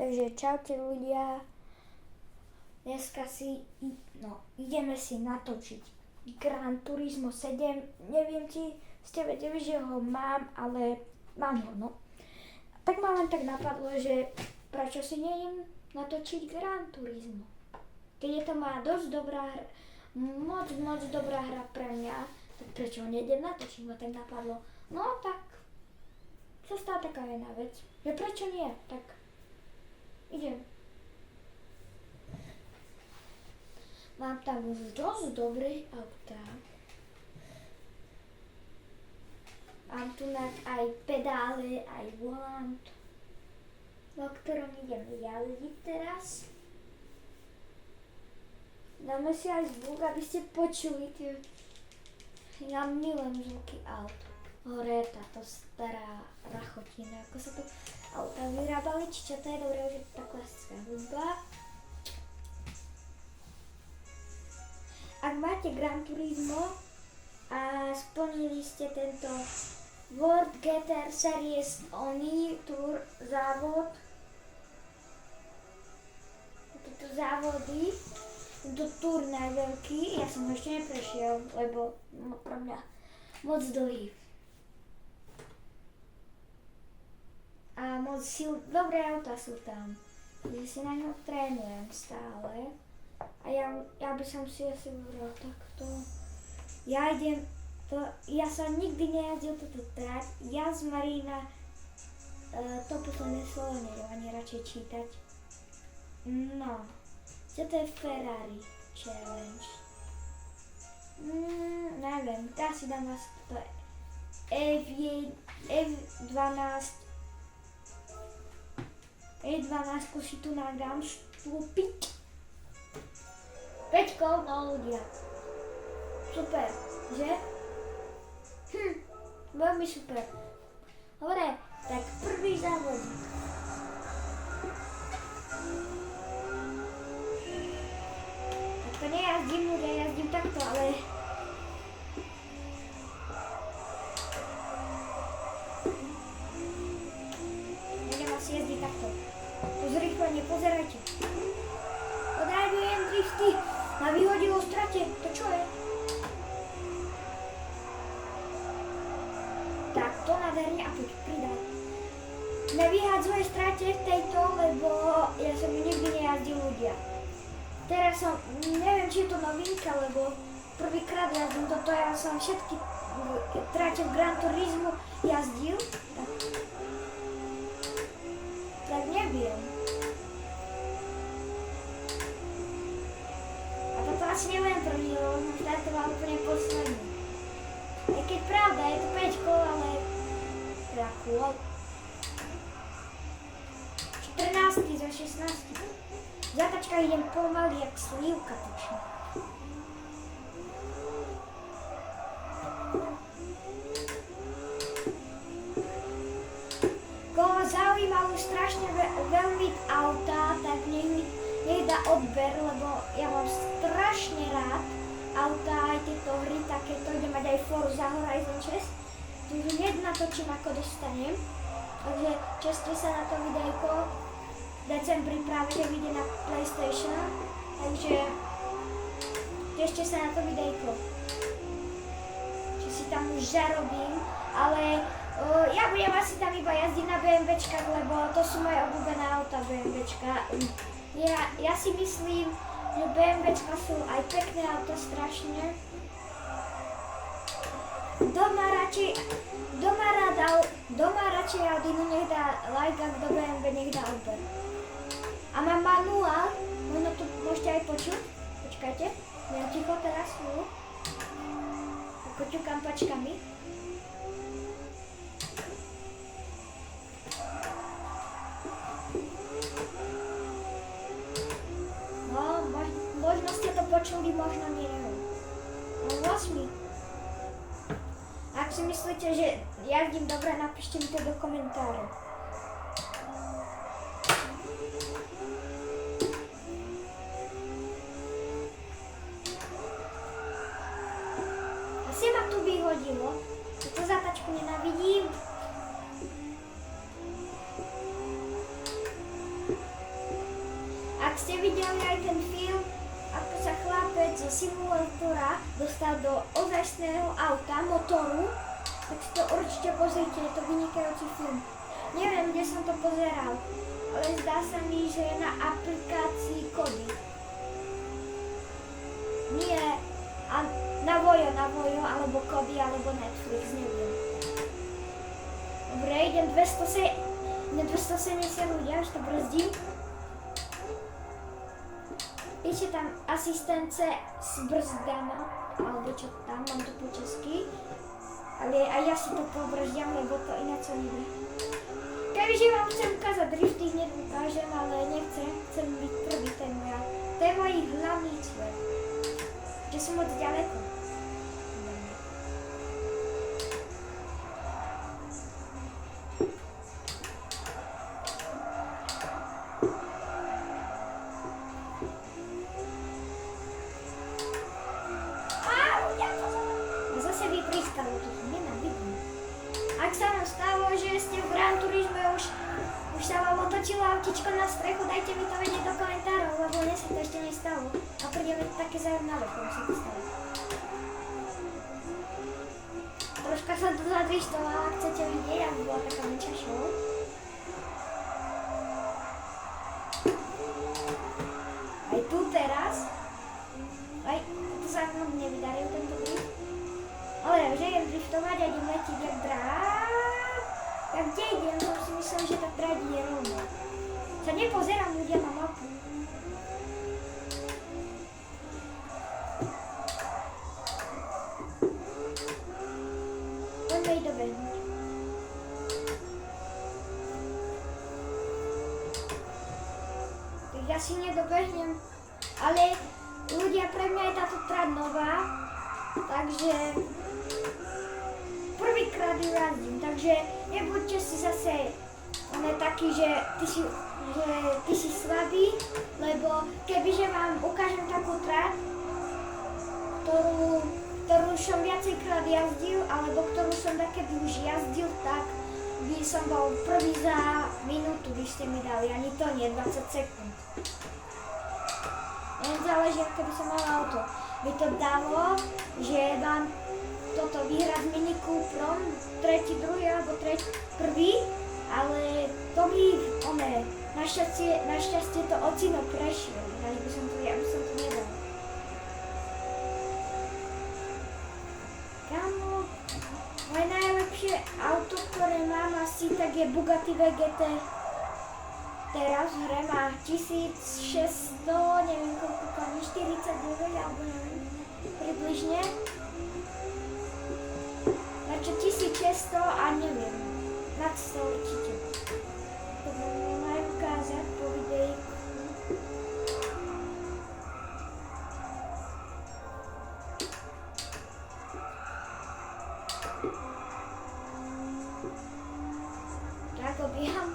Takže čaute ľudia, dneska ideme si natočiť Gran Turismo 7, neviem či ste vedeli, že ho mám, ale mám ho, no. Tak ma len tak napadlo, že prečo si nejdem natočiť Gran Turismo. Keď je to má dosť dobrá hra, moc dobrá hra pre mňa, tak prečo ho nejdem natočiť, ma tak napadlo. No tak sa stala taká jedna vec, že prečo nie, tak idem. Mám tam už dosť dobré autá. Mám tu aj pedále, aj volant, o ktorom idem jazdiť teraz. Dáme si aj zvuk, aby ste počuli tie. Ja milujem zvuky aut. Hore táto stará rachotina, ako sa to auta vyrábali, či čo to je dobré, že je tá klasická hudba. Ak máte Gran Turismo a splnili ste tento World GTR Series Oni Tour závod, tieto závody, tento turnaj veľký, ja som ho ešte neprešiel, lebo pre mňa moc dlhý. A moc dobré auta sú tam, že si na ňo trénujem stále. A ja by som si asi vybral takto. Ja som nikdy nejazdil toto trať. Ja z Marína to posledné slovo nedám ani radšej čítať. No, čo to je Ferrari Challenge? Neviem, ja si dám asi toto E12 si tu nadám štúpiť. 5 kol, no ľudia. Super, že? Veľmi super. Dobre, tak prvý závodník. Takto nejazdím, ľudia, jazdím takto, ale nejdem asi jazdiť takto. To zrýchlenie, pozerajte. Odraďujem drifty. Na vyhodilo strate, to čo je? Tak, to nádherne a poď, pridaj. Nevyhádzuje strate v tejto, lebo ja som ju nikdy nejazdil ľudia. Teraz som, neviem či je to novinka, lebo prvýkrát jazdím toto, ja som všetky trate v Gran Turismo jazdil. Tak neviem. Asi nebudem prvý, lebo som štartoval úplne posledný. Aj keď pravda, je to 5 kol, ale teda kôl. 14 za 16. Zatačka idem pomaly, jak slívka točne. Koho zaujímajú strašne veľmi autá, tak nech dá odber, lebo ja mám strašne rád autá, aj tieto hry, takéto, idem mať aj Forza Horizon 6. Tu už hneď natočím, ako dostanem. Takže česte sa na to videjko. V decembri práve vyjde na PlayStation. Takže tešte sa na to videjko. Či si tam už zarobím, ale ja budem asi tam iba jazdiť na BMWčkách, lebo to sú moje obľúbené auta BMWčka. Ja si myslím, že BMWčka sú aj pekné auto strašne. Doma radšej Audinu nech dá like, ak do BMW nech dá odber. A mám manuál, možno tu môžete aj počuť. Počkajte, ja ticho teraz chvíľu. Ako ťukám pačkami. Možno ste to počuli, možno nie. No vlastne. Ak si myslíte, že jazdím dobre, napíšte mi to do komentárov. Asi ma tu vyhodilo. Túto zatačku nenávidím. ak ste videli aj ten film, ako sa chlapec zo simulátora dostal do ozajstného auta, motoru, tak si to určite pozrite, je to vynikajúci film. Neviem, kde som to pozeral, ale zdá sa mi, že je na aplikácii Kody. Nie, a na Vojo, alebo Kody, alebo Netflix, neviem. Dobre, idem 270 ľudí, až to brzdím. Píše tam asistence s brzdama, alebo čo tam, mám to po česky. Ale aj ja si to pobrzdiam, lebo to ináč sa nejde. Kebyže vám chcem ukázať drifty, hneď ukážem, ale nechcem, chcem byť prvý, to je môj hlavný cieľ. Že som moc ďaleko. Ak sa vám stalo, že ste v Gran Turisme už sa vám otočilo autičko na strechu, dajte mi to vedieť do komentárov, lebo mne sa to ešte nestalo. A príde mi také zaujímavé, ako sa to stalo. Troška som to zadrištovala, ak chcete vidieť, aby bola taká menšia show. Aj tu teraz. Aj, to sa vám nevydaril tento drift. Ale že idem driftovať a idem letiť jak drák. Tak kde idem? Som si myslel, že tak drák ide rovno. Sa nepozerám ľudia na mapu. Poďme ich dobehnúť. Tak ja si nedobehnem. Ale ľudia, pre mňa je táto trať nová. Takže prvýkrát ju jazdím, takže nebuďte si zase taký, že ty si slabý, lebo kebyže vám ukážem takú trať, ktorú som viacejkrát jazdil, alebo ktorú som takedy už jazdil, tak by som bol prvý za minútu, by ste mi dali, ani to nie, 20 sekúnd. Len záleží, aké by som mala auto. By to dalo, že vám toto vyhrať s Mini Cooperom, tretí, druhý alebo tretí, prvý, ale to by, našťastie to ocino prešiel, ja by som to nedal. Kámo, moje najlepšie auto, ktoré mám asi, tak je Bugatti VGT. Teraz v hre má 1600, neviem koľko koní, 49 alebo neviem, približne. Takže 1600 a neviem, nad 100 určite. To budeme aj ukázať po videjku. Tak obieham.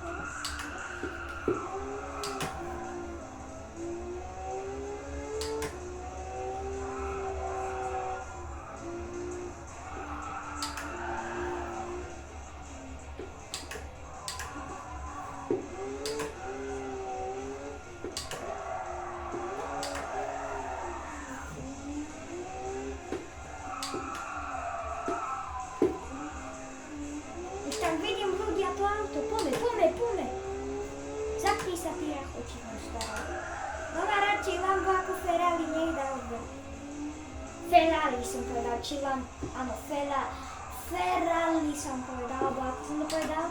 Poďme. Zapni sa, ty rachočinu stará. No a radšej Lambo ako Ferrari, nech dá odber. Ferrari som povedal, či Lambo, áno, Ferrari som povedal, alebo ako som to povedal?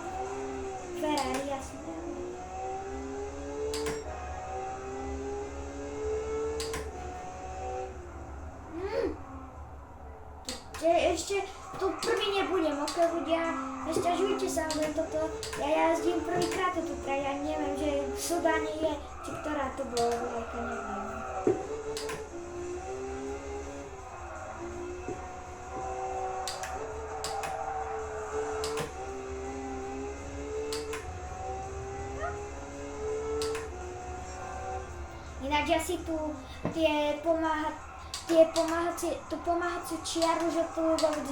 Ferrari, jasne. Ešte tu prvý nebudem, ok ľudia, nesťažujte sa, len toto, ja jazdím prvýkrát tu, ja neviem, že v Sudáne je, či ktorá to bolo, ako neviem. Ináč ja si tu tú pomáhaciu čiaru, že tu vôbec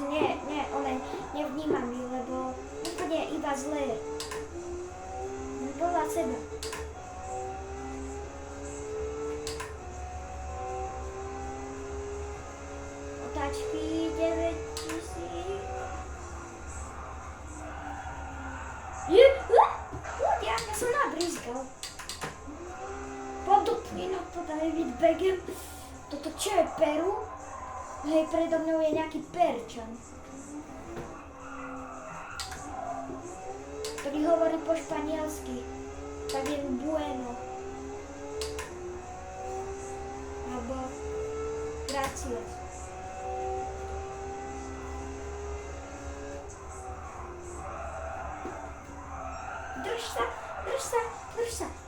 nevnímam ju, lebo úplne iba zlé. Podľa seba. čakal. Podupni na to David Beckham. Toto čo je Peru? Hej, predo mnou je nejaký Perčan. Ktorý hovorí po španielsky. Tak je bueno. Alebo gracias. Drž sa.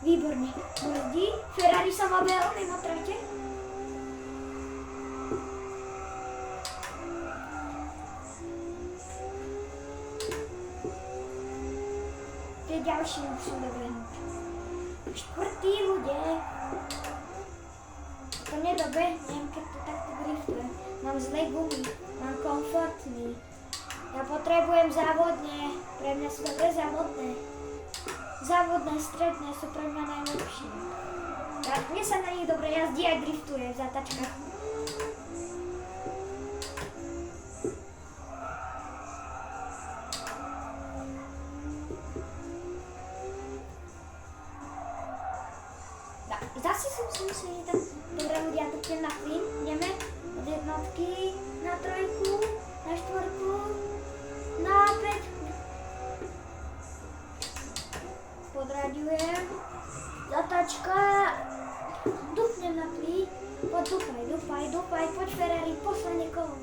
Výborne. Brzdí. Ferrari sa má veľmi na trate. Tie ďalší musím dobehnúť. Štvrtý ľudia. To nedobehnem, keď to takto driftujem. Mám zlé gumy. Mám komfortný. Ja potrebujem závodne. Pre mňa sú dobre závodné. Závodné, stredné sú pre mňa najlepšie. Mne sa na nich dobre jazdí aj driftuje v zatačkách. Zase som si myslel, že tam dobre ľudia topnem na plyn. Ideme od jednotky na trojku, na štvorku, na päťku. Podraďujem. Zatačka. Dupnem na plyn. Dupaj. Poď Ferrari, posledne kolo.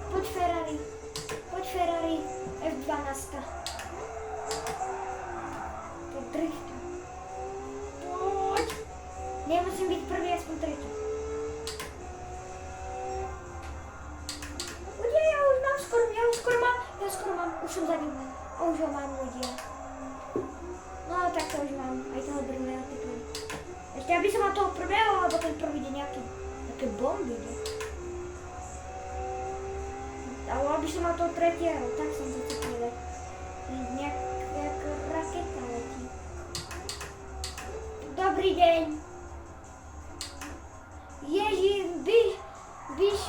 Poď Ferrari. F12. Poď drift. Poď. Nemusím byť prvý, aspoň tretí. Ľudia, ja už skoro mám. Už som za ním. Už ho mám, ľudia. No tak to už mám, aj toho druhého typu. Ešte aby som mal toho prvého, alebo ten prvý deň nejaké bomby, ne? Alebo aby som mal toho tretieho, tak som sa to povedal. Nejaká raketa letí. Dobrý deň. Ježi, Biš,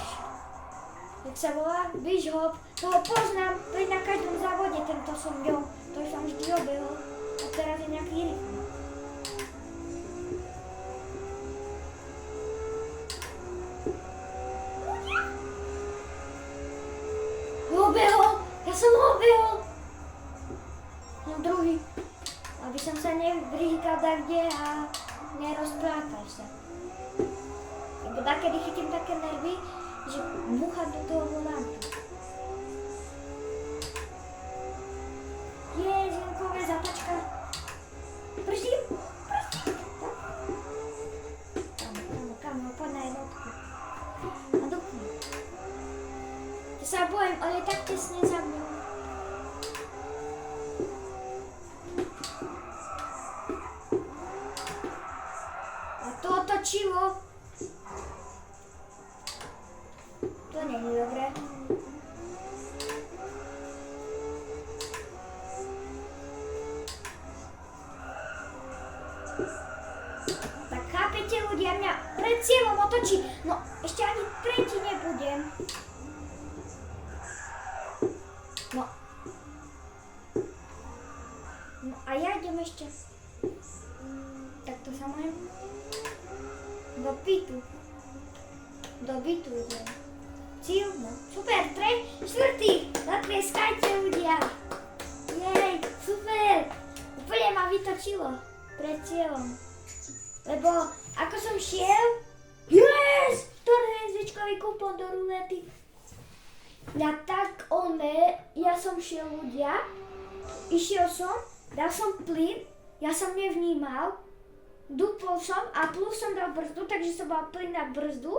jak sa volá? Bishop, toho poznám, to je na každom závode, tento som ňou, to som vždy obehol. A teraz je nejaký iný. Ja som ho obehol. No druhý. Aby som sa nevríkal takde a nerozplákal sa. Lebo takedy chytím také nervy, že búcham do toho volantu. Ježinkové zatačka. Brzdím. Kamo, poď na jednotku. A dupni. Ja sa bojím, on je tak tesne za mnou. A to otočilo. To nie je dobré. Tak chápete ľudia, mňa pred cieľom otočí. No ešte ani tretí nebudem. No a ja idem ešte. Takto sa môžem. Do bytu idem. Cíl, no. Super, štvrtý. Zatlieskajte ľudia. Jej, super. Úplne ma vytočilo pred cieľom. Lebo ako som šiel, yes! 4-hviezdičkový kupón do rulety. Ja som šiel ľudia, išiel som, dal som plyn, ja som nevnímal, dupol som a plus som dal brzdu, takže som mal plyn na brzdu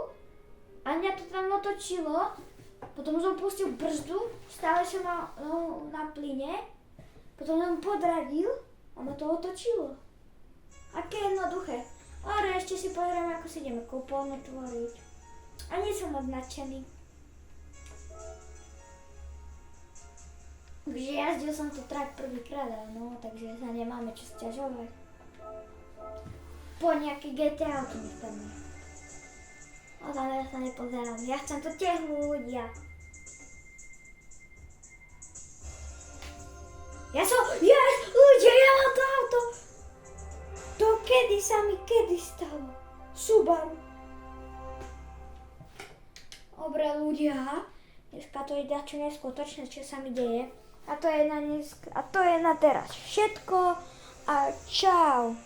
a mňa to tam otočilo, potom som pustil brzdu, stále som mal na plyne, potom som podradil a ma to otočilo. Aké jednoduché. Ale ešte si pozrieme, ako si ideme kupóny tvoriť. A nie som moc nadšený. Takže jazdil som tu trať prvýkrát, no, takže sa nemáme čo sťažovať. Po nejaký GTA tu nespadne. O tam ja sa nepozerám, ja chcem to tehlu ľudia. Ľudia, ja mám to auto. To kedy sa mi stalo? Subaru. Dobre ľudia, dneska to je dačo neskutočné, čo sa mi deje. A to je na teraz všetko a čau.